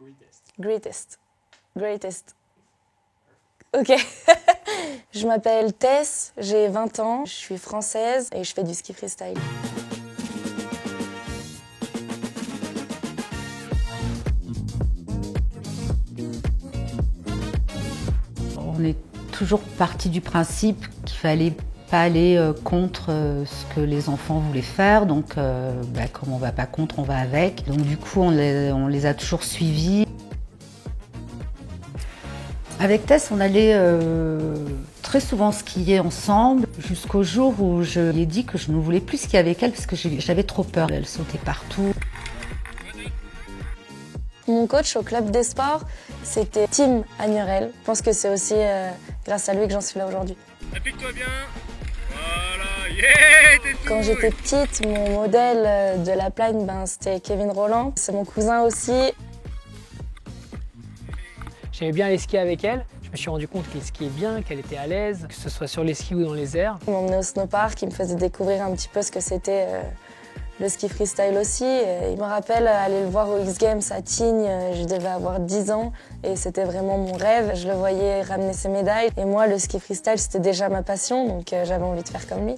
Greatest. Greatest. Ok. Je m'appelle Tess, j'ai 20 ans, je suis française et je fais du ski freestyle. On est toujours parti du principe qu'il fallait pas aller contre ce que les enfants voulaient faire, donc comme on va pas contre, on va avec. Donc du coup, on les a toujours suivis. Avec Tess, on allait très souvent skier ensemble, jusqu'au jour où je lui ai dit que je ne voulais plus skier avec elle parce que j'avais trop peur. Elle sautait partout. Mon coach au club des sports, c'était Tim Agnerel. Je pense que c'est aussi grâce à lui que j'en suis là aujourd'hui. Applique-toi bien. Voilà, yeah, t'es tout. Quand j'étais petite, mon modèle de la plagne, c'était Kevin Rolland. C'est mon cousin aussi. J'aimais bien aller skier avec elle. Je me suis rendu compte qu'elle skiait bien, qu'elle était à l'aise, que ce soit sur les skis ou dans les airs. Il m'emmenait au snowpark, il me faisait découvrir un petit peu ce que c'était le ski freestyle aussi. Il me rappelle aller le voir aux X Games à Tignes, je devais avoir 10 ans et c'était vraiment mon rêve. Je le voyais ramener ses médailles et moi le ski freestyle c'était déjà ma passion donc j'avais envie de faire comme lui.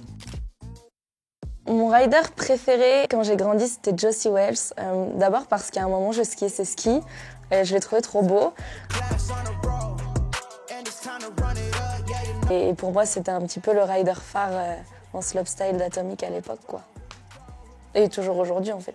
Mon rider préféré quand j'ai grandi c'était Josey Wales. D'abord parce qu'à un moment je skiais ses skis et je l'ai trouvé trop beau. Et pour moi c'était un petit peu le rider phare en slopestyle d'Atomic à l'époque quoi. Et toujours aujourd'hui en fait.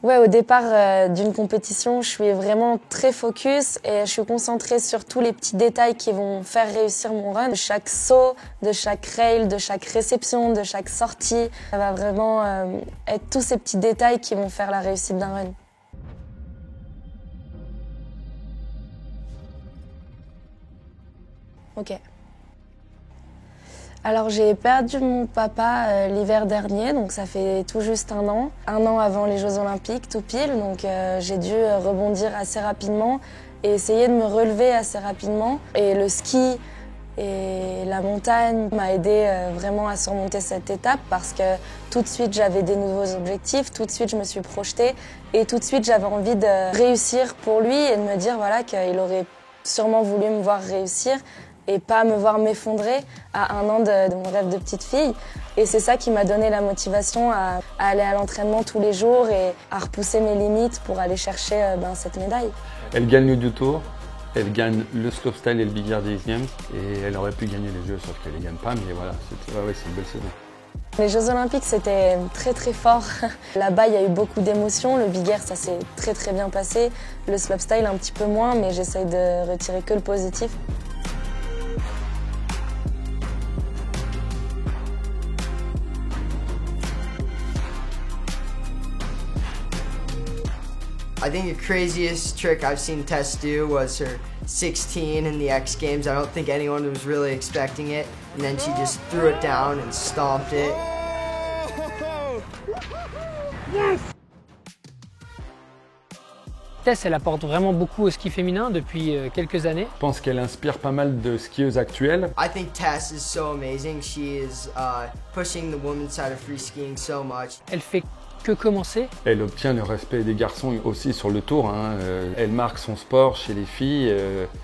Ouais, au départ d'une compétition, je suis vraiment très focus et je suis concentrée sur tous les petits détails qui vont faire réussir mon run. De chaque saut, de chaque rail, de chaque réception, de chaque sortie. Ça va vraiment être tous ces petits détails qui vont faire la réussite d'un run. Ok. Alors j'ai perdu mon papa l'hiver dernier, donc ça fait tout juste un an. Un an avant les Jeux Olympiques, tout pile, donc j'ai dû rebondir assez rapidement et essayer de me relever assez rapidement. Et le ski et la montagne m'a aidé vraiment à surmonter cette étape parce que tout de suite j'avais des nouveaux objectifs, tout de suite je me suis projetée et tout de suite j'avais envie de réussir pour lui et de me dire voilà, qu'il aurait sûrement voulu me voir réussir et pas me voir m'effondrer à un an de mon rêve de petite fille. Et c'est ça qui m'a donné la motivation à aller à l'entraînement tous les jours et à repousser mes limites pour aller chercher cette médaille. Elle gagne le du tour, elle gagne le slopestyle et le big air des X Games et elle aurait pu gagner les Jeux sauf qu'elle les gagne pas, mais voilà, c'est une belle saison. Les Jeux Olympiques, c'était très très fort. Là-bas, il y a eu beaucoup d'émotions. Le big air, ça s'est très très bien passé. Le slopestyle, un petit peu moins, mais j'essaye de retirer que le positif. I think the craziest trick I've seen Tess do was her 16 in the X Games. I don't think anyone was really expecting it. And then she just threw it down and stomped it. Yes! Tess, elle apporte vraiment beaucoup au ski féminin depuis quelques années. Je pense qu'elle inspire pas mal de skieuses actuelles. I think Tess is so amazing. She is pushing the women's side of free skiing so much. Elle fait que commencer. Elle obtient le respect des garçons aussi sur le tour. Elle marque son sport chez les filles.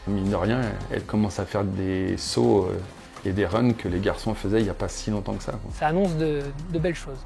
Mine de rien, elle commence à faire des sauts et des runs que les garçons faisaient il n'y a pas si longtemps que ça. Ça annonce de belles choses.